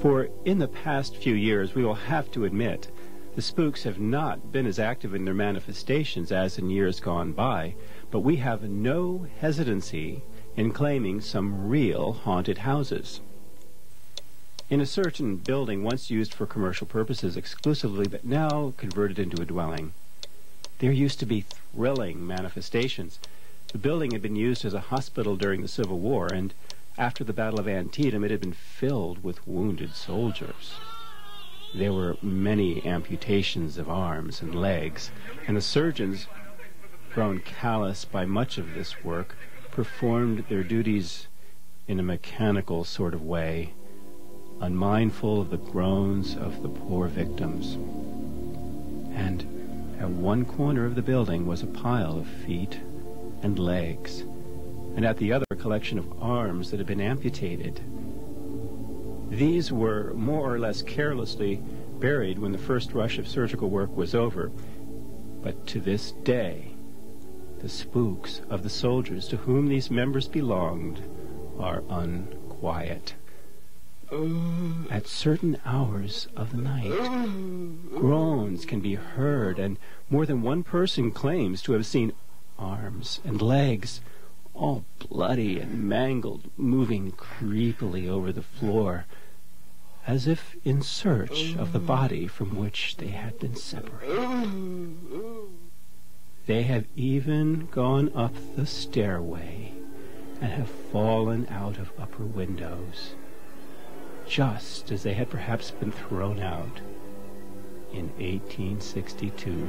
For in the past few years, we will have to admit, the spooks have not been as active in their manifestations as in years gone by, but we have no hesitancy in claiming some real haunted houses. In a certain building once used for commercial purposes exclusively, but now converted into a dwelling, there used to be thrilling manifestations. The building had been used as a hospital during the Civil War, and after the Battle of Antietam, it had been filled with wounded soldiers. There were many amputations of arms and legs, and the surgeons, grown callous by much of this work, performed their duties in a mechanical sort of way, unmindful of the groans of the poor victims. And at one corner of the building was a pile of feet and legs, and at the other a collection of arms that had been amputated. These were more or less carelessly buried when the first rush of surgical work was over, but to this day, the spooks of the soldiers to whom these members belonged are unquiet. At certain hours of the night, groans can be heard, and more than one person claims to have seen arms and legs, all bloody and mangled, moving creepily over the floor, as if in search of the body from which they had been separated. They have even gone up the stairway and have fallen out of upper windows, just as they had perhaps been thrown out in 1862.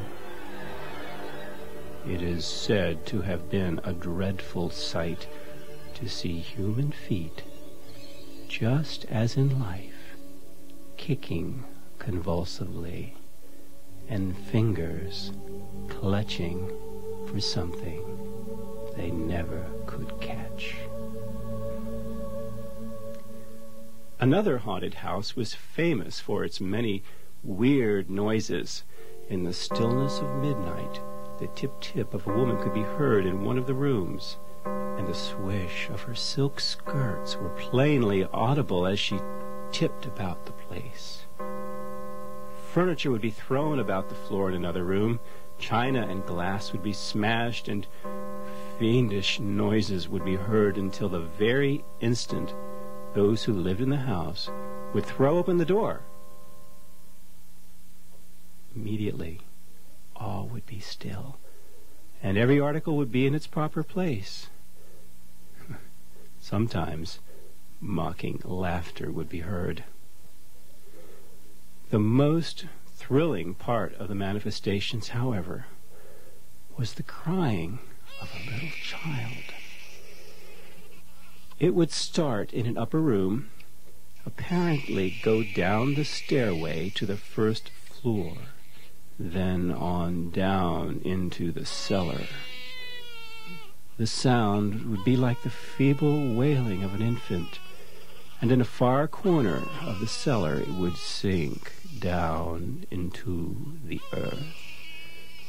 It is said to have been a dreadful sight to see human feet, just as in life, kicking convulsively, and fingers clutching for something they never could catch. Another haunted house was famous for its many weird noises. In the stillness of midnight, the tip-tip of a woman could be heard in one of the rooms, and the swish of her silk skirts were plainly audible as she tipped about the place. Furniture would be thrown about the floor in another room, china and glass would be smashed, and fiendish noises would be heard until the very instant those who lived in the house would throw open the door. Immediately, all would be still, and every article would be in its proper place. Sometimes mocking laughter would be heard. The most thrilling part of the manifestations, however, was the crying of a little child. It would start in an upper room, apparently go down the stairway to the first floor, then on down into the cellar. The sound would be like the feeble wailing of an infant, and in a far corner of the cellar it would sink down into the earth,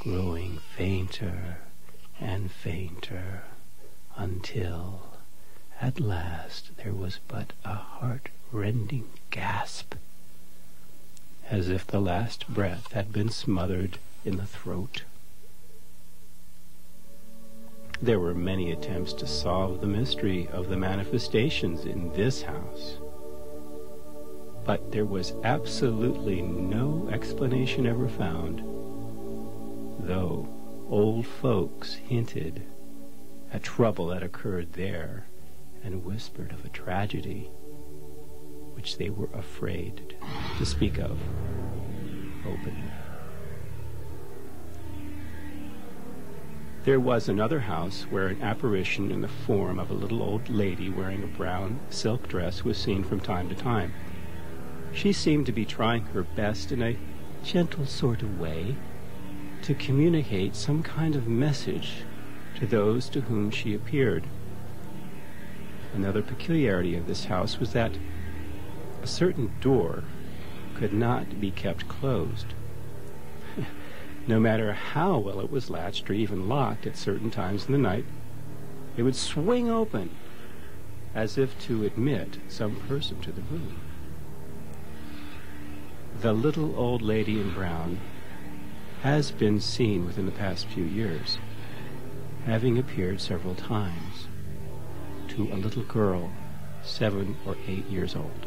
growing fainter and fainter, until at last there was but a heart-rending gasp, as if the last breath had been smothered in the throat. There were many attempts to solve the mystery of the manifestations in this house, but there was absolutely no explanation ever found, though old folks hinted at trouble that occurred there and whispered of a tragedy which they were afraid to speak of openly. There was another house where an apparition in the form of a little old lady wearing a brown silk dress was seen from time to time. She seemed to be trying her best in a gentle sort of way to communicate some kind of message to those to whom she appeared. Another peculiarity of this house was that a certain door could not be kept closed. No matter how well it was latched or even locked at certain times in the night, it would swing open as if to admit some person to the room. the little old lady in brown has been seen within the past few years, having appeared several times to a little girl 7 or 8 years old.